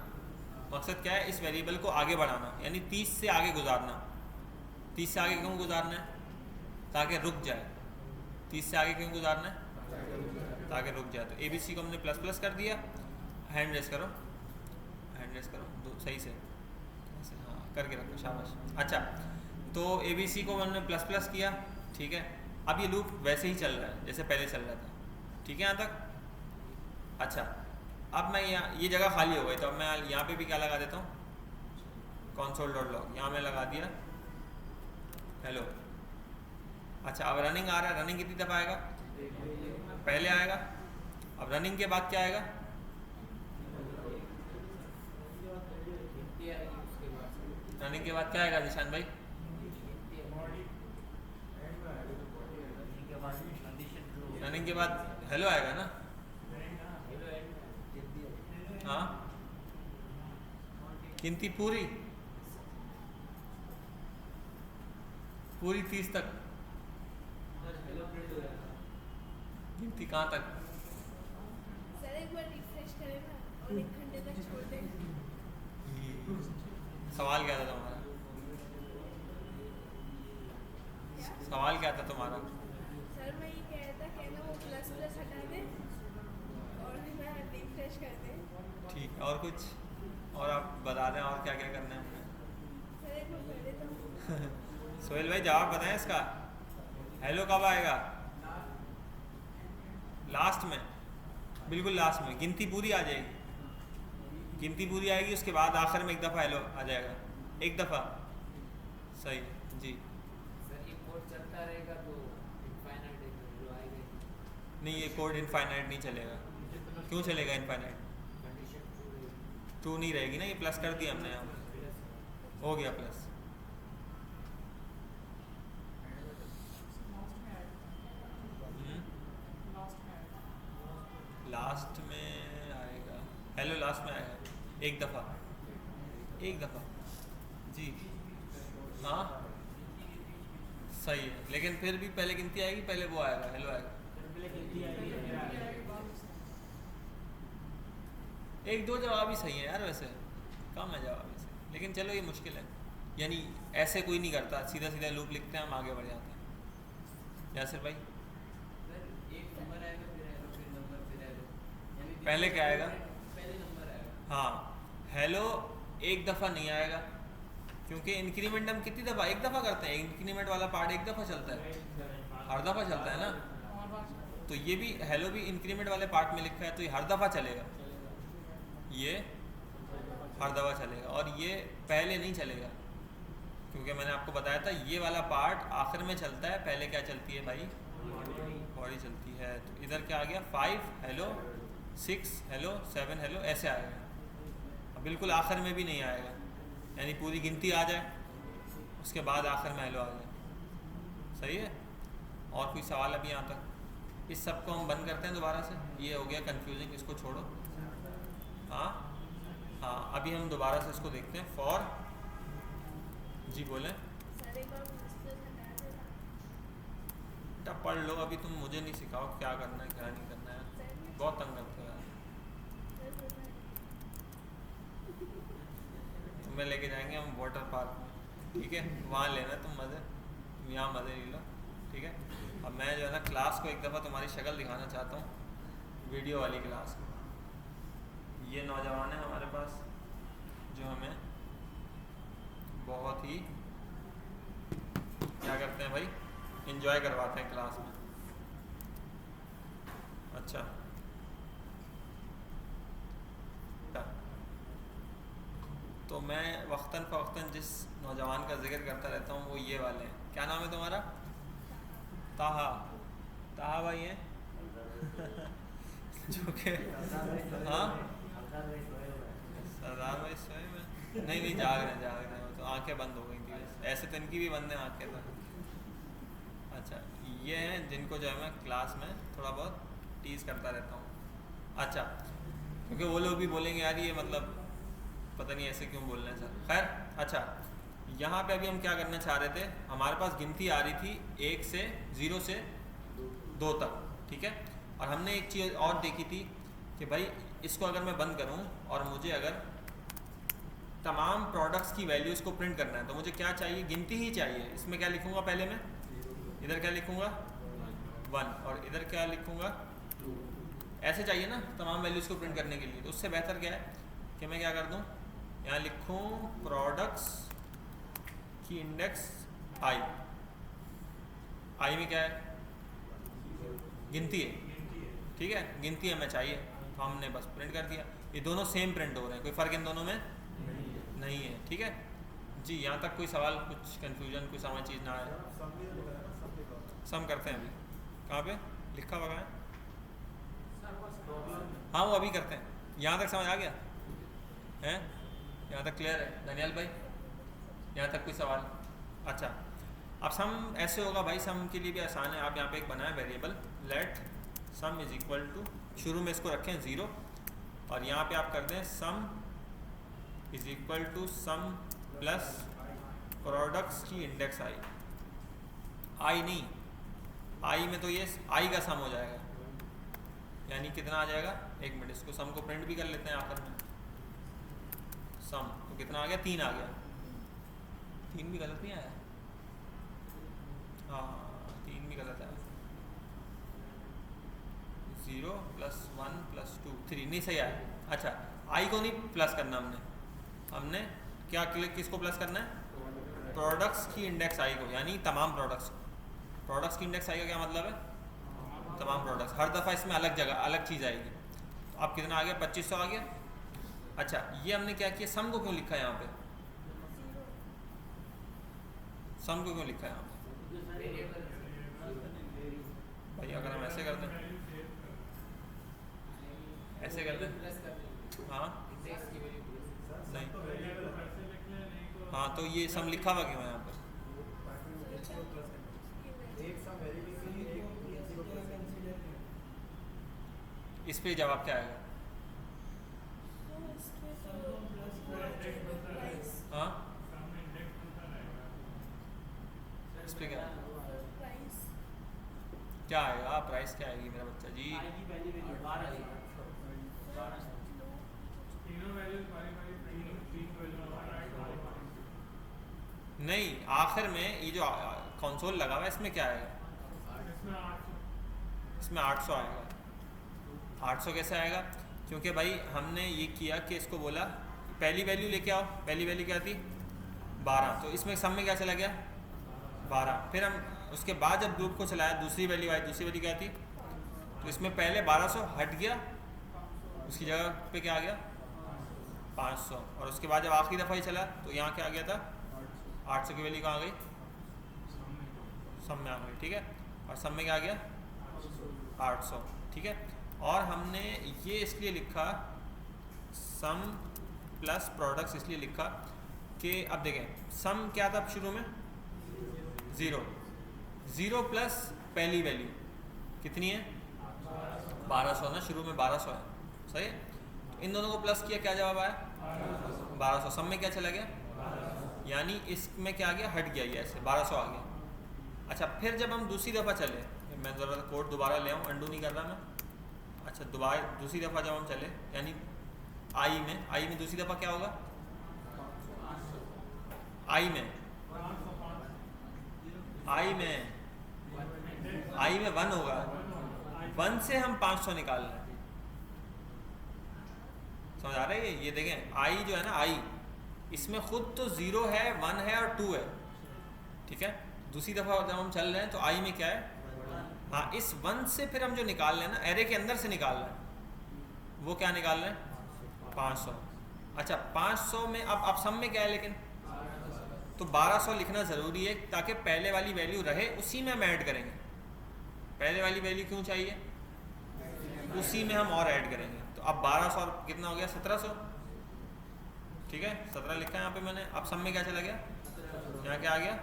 मकसद क्या है? इस वेरिएबल को आगे बढ़ाना, यानी 30 से आगे गुजारना। 30 से आगे क्यों गुजारना है? ताकि रुक जाए। 30 से आगे क्यों गुजारना है? ताकि रुक जाए। तो ABC को हमने ++ कर दिया। हैंड रेस करो, हैंड रेस करो सही से, हाँ करके रखो, शाबाश। अच्छा, तो ABC को हमने ++ किया, ठीक है। अब ये लूप वैसे ही चल रहा है जैसे पहले चल रहा था, ठीक है यहाँ तक। अच्छा, अब मैं यहाँ ये जगह खाली हो गई, तो अब मैं यहाँ पे भी क्या लगा देता हूँ, console.log, यहाँ मैं लगा दिया हेलो। अच्छा, अब रनिंग आ रहा है, रनिंग कितनी दफ़ा आएगा? पहले आएगा। अब रनिंग के बाद क्या आएगा? रनिंग के बाद क्या आएगा निशान भाई? रनिंग के बाद हेलो आएगा ना? हाँ, गिनती पूरी 30 तक। गिनती कहाँ तक? सर एक बार रिफ्रेश करें ना और 1 घंटे तक छोड़ दें। सवाल क्या था तुम्हारा? सवाल क्या था तुम्हारा? सर मैं ये कह रहा था कि ना वो ++ हटा दें और मैं रिफ्रेश कर दें। ठीक, और कुछ? और आप बता दें और क्या क्या करना है हमें? सर एक बार कर देता हूँ। सोहेल भाई जवाब बताएं इसका, हेलो कब आएगा? लास्ट में, बिल्कुल लास्ट में गिनती पूरी आ जाएगी। गिनती पूरी आएगी, उसके बाद आखिर में एक दफ़ा हेलो आ जाएगा, एक दफ़ा। सही जी। सर ये कोड चलता रहेगा तो इनफाइनाइट आएगा? नहीं, ये कोड इनफाइनाइट नहीं चलेगा। क्यों चलेगा इनफाइनाइट? कंडीशन ट्रू नहीं रहेगी ना, ये प्लस कर दिया हमने यहाँ पे, हो गया प्लस। लास्ट में आएगा हेलो, लास्ट में आएगा एक दफ़ा, एक दफ़ा जी। हाँ सही है, लेकिन फिर भी पहले गिनती आएगी, पहले वो आएगा हेलो आएगा। एक दो जवाब ही सही है यार, वैसे कम है जवाब वैसे, लेकिन चलो ये मुश्किल है। यानी ऐसे कोई नहीं करता, सीधा सीधा लूप लिखते हैं हम आगे बढ़ जाते हैं। यासिर भाई सर एक नंबर आएगा, फिर हेलो, फिर नंबर, फिर हेलो, यानी पहले क्या आएगा? पहले नंबर आएगा। हाँ, हेलो एक दफ़ा नहीं आएगा, क्योंकि इंक्रीमेंट हम कितनी दफ़ा? एक दफ़ा करते हैं। इंक्रीमेंट वाला पार्ट एक दफ़ा चलता है, हर दफ़ा चलता है ना। तो ये भी हेलो भी इंक्रीमेंट वाले पार्ट में लिखा है, तो ये हर दफ़ा चलेगा, ये हर दफ़ा चलेगा। और ये पहले नहीं चलेगा, क्योंकि मैंने आपको बताया था ये वाला पार्ट आखिर में चलता है, पहले क्या चलती है भाई? बॉडी चलती है। तो इधर क्या आ गया? 5 हेलो, 6 हेलो, 7 हेलो, ऐसे आएगा। अब बिल्कुल आखिर में भी नहीं आएगा, यानी पूरी गिनती आ जाए उसके बाद आखिर में हेलो आ जाए। सही है। और कोई सवाल अभी यहाँ तक? इस सब को हम बंद करते हैं दोबारा से, ये हो गया कंफ्यूजिंग, इसको छोड़ो। हाँ हाँ, अभी हम दोबारा से इसको देखते हैं। फॉर जी बोलें। सर एक बार ++ हटा देना। बेटा पढ़ लो, अभी तुम मुझे नहीं सिखाओ क्या करना है क्या नहीं करना है, बहुत तंग करते हो यार। तुम्हें लेके जाएंगे हम वाटर पार्क में, ठीक है? वहाँ लेना तुम मज़े, तुम यहाँ मज़े ले लो, ठीक है? अब मैं जो है ना क्लास को एक दफ़ा तुम्हारी शक्ल दिखाना चाहता हूँ, वीडियो वाली क्लास को। ये नौजवान है हमारे पास जो हमें बहुत ही क्या करते हैं भाई, एंजॉय करवाते हैं क्लास में। अच्छा तो मैं वक्तन फ़वक्तन जिस नौजवान का जिक्र करता रहता हूँ वो ये वाले हैं। क्या नाम है तुम्हारा? ताहा। ताहा भाई हैं जो कि हाँ सरदार भाई सोए में नहीं जाग रहे हो तो आंखें बंद हो गई थी वैसे। ऐसे तो इनकी भी बंद है आंखें तो। अच्छा ये हैं जिनको जो है मैं क्लास में थोड़ा बहुत टीज़ करता रहता हूँ। अच्छा क्योंकि वो लोग भी बोलेंगे यार ये मतलब पता नहीं ऐसे क्यों बोल रहे हैं सर। खैर अच्छा यहाँ पे अभी हम क्या करना चाह रहे थे, हमारे पास गिनती आ रही थी 1 से 0 से 2 तक, ठीक है। और हमने एक चीज़ और देखी थी कि भाई इसको अगर मैं बंद करूँ और मुझे अगर तमाम प्रोडक्ट्स की वैल्यूज़ को प्रिंट करना है तो मुझे क्या चाहिए, गिनती ही चाहिए। इसमें क्या लिखूँगा पहले मैं, इधर क्या लिखूँगा 1 और इधर क्या लिखूँगा 2। ऐसे चाहिए ना तमाम वैल्यूज़ को प्रिंट करने के लिए। तो उससे बेहतर क्या है कि मैं क्या कर दूँ, यहाँ लिखूँ प्रोडक्ट्स की इंडेक्स आई। आई में क्या है, गिनती है, ठीक है, गिनती हमें चाहिए तो हमने बस प्रिंट कर दिया। ये दोनों सेम प्रिंट हो रहे हैं, कोई फ़र्क इन दोनों में नहीं है, ठीक है जी। यहाँ तक कोई सवाल, कुछ कन्फ्यूजन, कोई समझ चीज़ ना आए? सम करते हैं अभी, कहाँ पे लिखा हुआ है? हाँ वो अभी करते हैं। यहाँ तक समझ आ गया है? यहाँ तक क्लियर है दनियाल भाई? यहाँ तक कोई सवाल? अच्छा अब सम ऐसे होगा भाई, सम के लिए भी आसान है। आप यहाँ पे एक बनाए variable let sum is equal to, शुरू में इसको रखें 0 और यहाँ पे आप कर दें sum is equal to sum plus products की इंडेक्स आई। आई नहीं, आई में तो ये आई का सम हो जाएगा, यानी कितना आ जाएगा, 1 मिनट इसको सम को प्रिंट भी कर लेते हैं आखिर में। सम तो कितना आ गया, 3 आ गया। 3 भी गलत नहीं आया, हाँ 3 भी गलत आया। 0 + 1 + 2 3 नहीं सही आया। अच्छा आई को नहीं प्लस करना, हमने क्या किसको प्लस करना है, प्रोडक्ट्स की इंडेक्स आई को, यानी तमाम प्रोडक्ट्स। प्रोडक्ट्स की इंडेक्स आई का क्या मतलब है, तमाम प्रोडक्ट्स। हर दफ़ा इसमें अलग जगह अलग चीज़ आएगी। तो अब कितना आ गया, 2500 आ गया। अच्छा ये हमने क्या किया, सम को क्यों लिखा है यहाँ पे, सम को क्यों लिखा है यहाँ पे भाई? अगर हम ऐसे कर दें, ऐसे कर दें, हाँ नहीं, हाँ तो ये सम लिखा हुआ क्यों है यहाँ पर? इस पे जवाब क्या आएगा? हाँ इस पे क्या आएगा, प्राइस क्या आएगी मेरा बच्चा जी? नहीं, आखिर में ये जो कंसोल लगा हुआ है इसमें क्या आएगा, इसमें 800 आएगा। 800 कैसे आएगा, क्योंकि भाई हमने ये किया कि इसको बोला पहली वैल्यू लेके आओ। पहली वैल्यू क्या थी, 12, तो इसमें सम में क्या चला गया, 12। फिर हम उसके बाद जब ग्रुप को चलाया दूसरी वैल्यू आई, दूसरी वैल्यू क्या थी, तो इसमें पहले 1200 हट गया, उसकी जगह पे क्या आ गया 500। और उसके बाद जब आखिरी दफ़ा ही चला तो यहाँ क्या आ गया था, 800 की वैल्यू कहाँ आ गई, सम में आ गई, ठीक है। और सम में क्या आ गया 800, ठीक है। और हमने ये इसलिए लिखा सम प्लस प्रोडक्ट्स, इसलिए लिखा कि अब देखें सम क्या था शुरू में 0 प्लस पहली वैल्यू कितनी है 1200 ना, शुरू में 1200 है, सही है। इन दोनों को प्लस किया, क्या जवाब आया 1200। सम में क्या चला गया, यानी इसमें क्या आ गया, हट गया, ये ऐसे 1200 आ गया। अच्छा फिर जब हम दूसरी दफ़ा चले, मैं ज़रा कोड दोबारा ले आऊँ, अंडू नहीं कर रहा मैं। अच्छा दोबारा दूसरी दफ़ा जब हम चले, यानी आई में दूसरी दफ़ा क्या होगा, आई में 1 होगा। 1 से हम 500 निकाल रहे हैं, समझ आ रहा है? ये देखें आई जो है ना, आई इसमें खुद तो 0 है, 1 है और 2 है, ठीक है। दूसरी दफ़ा जब हम चल रहे हैं तो आई में क्या है, हाँ इस 1 से फिर हम जो निकाल रहे हैं ना, एरे के अंदर से निकाल रहे हैं, वो क्या निकाल रहे हैं 500। अच्छा 500 में अब सम में क्या है लेकिन, तो 1200 लिखना ज़रूरी है ताकि पहले वाली वैल्यू रहे, उसी में हम ऐड करेंगे। पहले वाली वैल्यू क्यों चाहिए, उसी में हम और ऐड करेंगे। तो अब 1200 और कितना हो गया 1700, ठीक है 17 लिखा है यहाँ पे मैंने। अब सम में क्या चला गया, यहाँ क्या आ गया,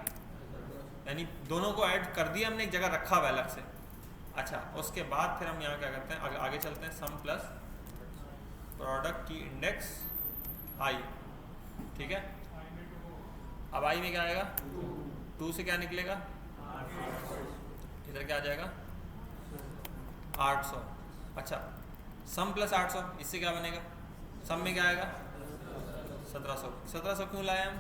यानी दोनों को ऐड कर दिया हमने, एक जगह रखा हुआ अलग से। अच्छा उसके बाद फिर हम यहाँ क्या करते हैं, आगे चलते हैं, सम प्लस प्रोडक्ट की इंडेक्स आई, ठीक है। अब आई में क्या आएगा, 2 से क्या निकलेगा, इधर क्या आ जाएगा 800। अच्छा सम प्लस 800, इससे क्या बनेगा, सम में क्या आएगा 1700। 1700 क्यों लाए हम,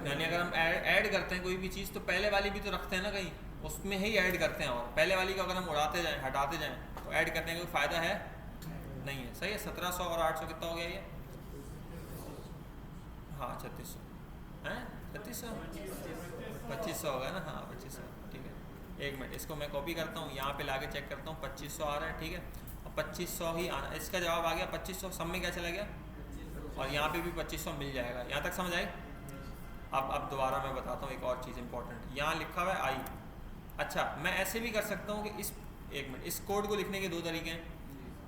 यानी अगर हम ऐड करते हैं कोई भी चीज़ तो पहले वाली भी तो रखते हैं ना कहीं, उसमें ही ऐड करते हैं, और पहले वाली को अगर हम उड़ाते जाएं हटाते जाएं तो ऐड करने का कोई फ़ायदा है नहीं है। सही है, 1700 और 800 कितना हो गया ये, हाँ 3600 हैं, 3600 2500 होगा ना, हाँ 2500, ठीक है। एक मिनट इसको मैं कॉपी करता हूँ, यहाँ पे लाके चेक करता हूँ, 2500 आ रहा है, ठीक है। और 2500 ही आना, इसका जवाब आ गया 2500, सब में क्या चला गया, और यहाँ पे भी 2500 मिल जाएगा। यहाँ तक समझ आई। अब दोबारा मैं बताता हूँ एक और चीज़ इंपॉर्टेंट, यहाँ लिखा हुआ है आई। अच्छा मैं ऐसे भी कर सकता हूँ कि एक मिनट, इस कोड को लिखने के 2 तरीके हैं,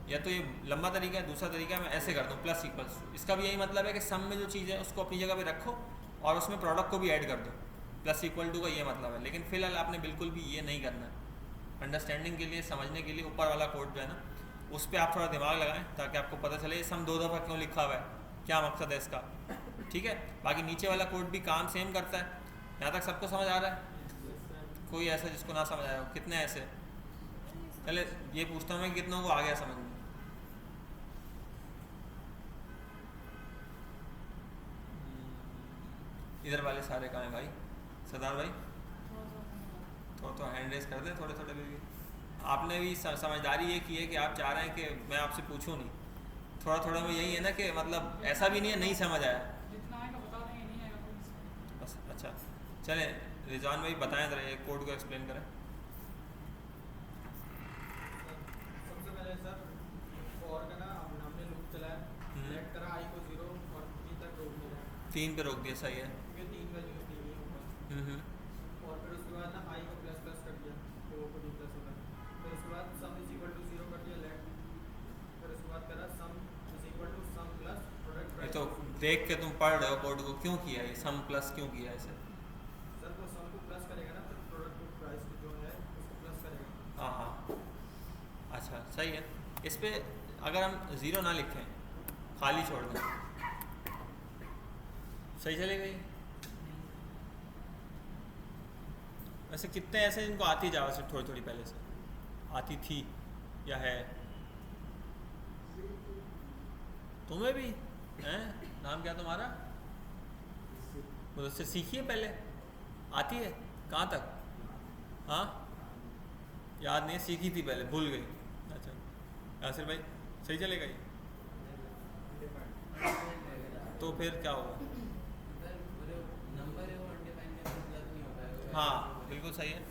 या तो ये लंबा तरीका है, दूसरा तरीका मैं ऐसे कर दूँ प्लस इक्वल्स टू। इसका भी यही मतलब है कि सम में जो चीज़ है उसको अपनी जगह पे रखो और उसमें प्रोडक्ट को भी ऐड कर दो, प्लस इक्वल टू का ये मतलब है। लेकिन फिलहाल आपने बिल्कुल भी ये नहीं करना है। अंडरस्टैंडिंग के लिए, समझने के लिए ऊपर वाला कोड जो है ना उस पर आप थोड़ा दिमाग लगाएं ताकि आपको पता चले सम 2 दफ़ा क्यों लिखा हुआ है, क्या मकसद है इसका, ठीक है। बाकी नीचे वाला कोड भी काम सेम करता है। यहाँ तक सबको समझ आ रहा है, कोई ऐसा जिसको ना समझ आया हो, कितने ऐसे, पहले ये पूछता हूँ मैं कि कितनों को आ गया समझ में। इधर वाले सारे कहाँ हैं भाई, सरदार भाई तो हैंड रेस कर दें थोड़े भी। आपने भी समझदारी ये की है कि आप चाह रहे हैं कि मैं आपसे पूछूं नहीं, थोड़ा में यही है ना कि मतलब ऐसा भी नहीं है नहीं समझ आया, जितना आएगा बता देंगे, नहीं आएगा तो बस। अच्छा चलें रिजवान भाई बताएं ज़रा ये कोड को एक्सप्लेन करें। सबसे पहले सर फॉर का ना हमने लूप चलाया, सेट करा आई को 0 और 3 तक रोक दिया, 3 पे रोक दिया, सही है। क्योंकि 3 वैल्यूज दी हुई है ऊपर। और फिर उसके बाद ना आई को प्लस प्लस कर दिया तो वो भी प्लस होता है। फिर उसके बाद सम इज इक्वल टू 0 कर दिया लेट। फिर उसके बाद करा sum is equal to sum plus product ये प्राइस। तो देख के तुम पढ़ रहे हो कोड को, क्यों किया ये सम प्लस क्यों किया इसे, सर वो सम को प्लस करेगा ना तो प्रोडक्ट प्राइस जो है उसको प्लस करेगा। हाँ अच्छा सही है। इस पे अगर हम 0 ना लिखें, खाली छोड़ दें, सही चलेगा ये। वैसे कितने ऐसे जिनको आती जावा से थोड़ी पहले से आती थी या है, तुम्हें भी हैं, नाम क्या तुम्हारा, मुझसे सीखिए पहले, आती है कहाँ तक, हाँ याद नहीं, सीखी थी पहले भूल गई। अच्छा यासिर भाई सही चलेगा ये, तो फिर क्या होगा, नंबर है वो अनडिफाइंड है, प्लस नहीं होता है। हाँ बिल्कुल सही है।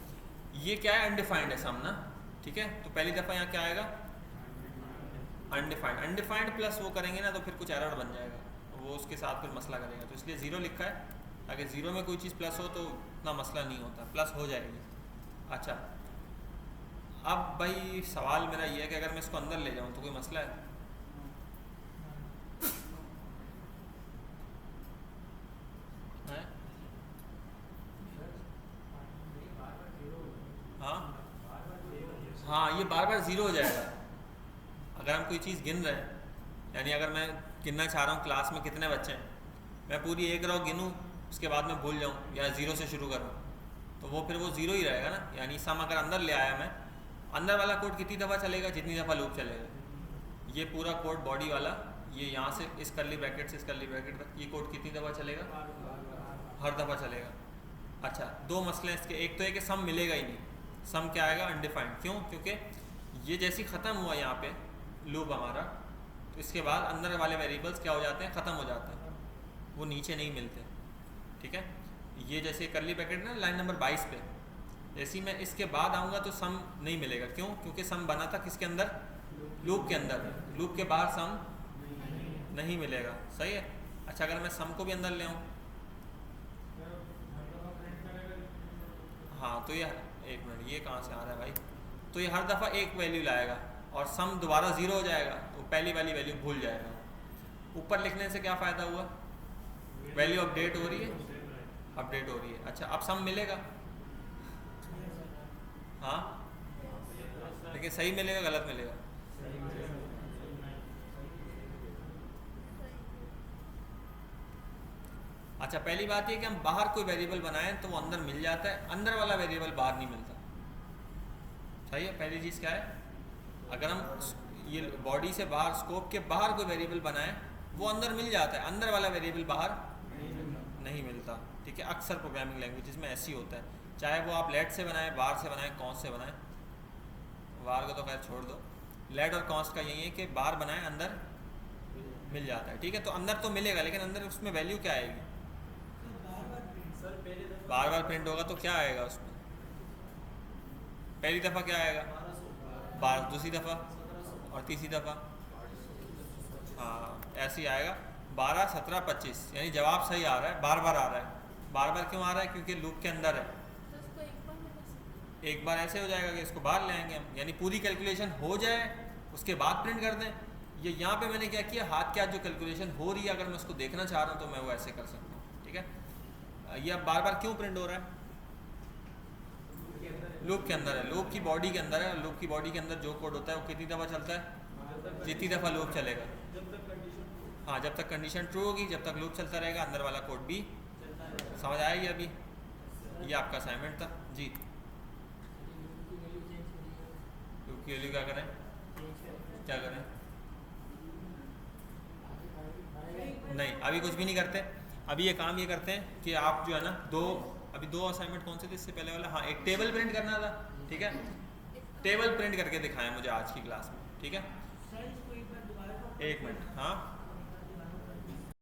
ये क्या है, अनडिफाइंड है सम ना, ठीक है। तो पहली दफ़ा यहाँ क्या आएगा अनडिफाइंड, अनडिफाइंड प्लस वो करेंगे ना तो फिर कुछ एरर बन जाएगा, वो उसके साथ फिर मसला करेगा। तो इसलिए 0 लिखा है ताकि 0 में कोई चीज़ प्लस हो तो उतना मसला नहीं होता, प्लस हो जाएगी। अच्छा अब भाई सवाल मेरा ये है कि अगर मैं इसको अंदर ले जाऊँ तो कोई मसला है, हैं? हाँ ये बार 0 हो जाएगा अगर हम कोई चीज़ गिन रहे हैं। यानी अगर मैं गिनना चाह रहा हूँ क्लास में कितने बच्चे हैं, मैं पूरी 1 रो गिनूँ उसके बाद मैं भूल जाऊँ या 0 से शुरू करूँ तो वो फिर वो 0 ही रहेगा ना। यानी सम अगर अंदर ले आया मैं, अंदर वाला कोड कितनी दफ़ा चलेगा, जितनी दफ़ा लूप चलेगा। ये पूरा कोड बॉडी वाला, ये यहाँ से इस कर्ली ब्रैकेट से इस कर्ली ब्रैकेट तक, ये कोड कितनी दफ़ा चलेगा, हर दफ़ा चलेगा। अच्छा 2 मसले इसके, एक तो है कि सम मिलेगा ही नहीं, सम क्या आएगा अनडिफाइंड। क्यों, क्योंकि ये जैसी ख़त्म हुआ यहाँ पे लूप हमारा तो इसके बाद अंदर वाले वेरिएबल्स क्या हो जाते हैं, ख़त्म हो जाते हैं, वो नीचे नहीं मिलते, ठीक है। ये जैसे करली ब्रैकेट ना लाइन नंबर 22 पे, जैसे ही मैं इसके बाद आऊँगा तो सम नहीं मिलेगा। क्यों? क्योंकि सम बना था किसके अंदर? लूप के अंदर। लूप के बाहर सम नहीं मिलेगा। सही है। अच्छा, अगर मैं सम को भी अंदर ले आऊँ, हाँ, तो ये एक मिनट, ये कहाँ से आ रहा है भाई? तो ये हर दफ़ा एक वैल्यू लाएगा और सम दोबारा ज़ीरो हो जाएगा, तो पहली वाली वैल्यू भूल जाएगा। ऊपर लिखने से क्या फ़ायदा हुआ? वैल्यू अपडेट हो रही है, अपडेट हो रही है। अच्छा, अब सम मिलेगा, हाँ, लेकिन सही मिलेगा गलत मिलेगा? अच्छा, पहली बात ये कि हम बाहर कोई वेरिएबल बनाएं तो वो अंदर मिल जाता है, अंदर वाला वेरिएबल बाहर नहीं मिलता। सही है। पहली चीज़ क्या है? अगर हम ये बॉडी से बाहर, स्कोप के बाहर कोई वेरिएबल बनाएं वो अंदर मिल जाता है, अंदर वाला वेरिएबल बाहर नहीं मिलता। ठीक है। अक्सर प्रोग्रामिंग लैंग्वेजेस में ऐसे ही होता है, चाहे वो आप लेट से बनाएं, बार से बनाएं, कॉन्स्ट से बनाएं। बार को तो खैर छोड़ दो, लेट और कॉन्स्ट का यही है कि बार बनाएं अंदर मिल जाता है। ठीक है। तो अंदर तो मिलेगा, लेकिन अंदर उसमें वैल्यू क्या आएगी? बार बार प्रिंट होगा तो क्या आएगा उसमें? पहली दफ़ा क्या आएगा? 12, दूसरी दफ़ा और तीसरी दफ़ा, हाँ, ऐसे ही आएगा। 12, 17, 25, यानी जवाब सही आ रहा है, बार बार आ रहा है। बार बार क्यों आ रहा है? क्योंकि लूप के अंदर है। तो उसको एक बार ऐसे हो जाएगा कि इसको बाहर ले आएंगे हम, यानी पूरी कैलकुलेशन हो जाए उसके बाद प्रिंट कर दें। ये यहाँ पे मैंने क्या किया, हाथ के हाथ जो कैलकुलेशन हो रही है अगर मैं उसको देखना चाह रहा हूँ तो मैं वो ऐसे कर सकता हूँ। ठीक है। ये अब बार बार क्यों प्रिंट हो रहा है? लूप के अंदर है, लूप की बॉडी के अंदर है। लूप की बॉडी के अंदर जो कोड होता है वो कितनी दफ़ा चलता है? जितनी दफ़ा लूप चलेगा, हाँ, जब तक कंडीशन ट्रू होगी, जब तक लूप चलता रहेगा, अंदर वाला कोड भी समझ आएगी। अभी ये आपका असाइनमेंट था जी। लूप की वैल्यू क्या करें? क्या करें? नहीं, अभी कुछ भी नहीं करते। अभी ये काम ये करते हैं कि आप जो है ना, अभी दो असाइनमेंट कौन से थे इससे पहले वाला? हाँ, एक टेबल प्रिंट करना था। ठीक है। टेबल प्रिंट करके दिखाएं मुझे आज की क्लास में। ठीक है। एक मिनट, हाँ,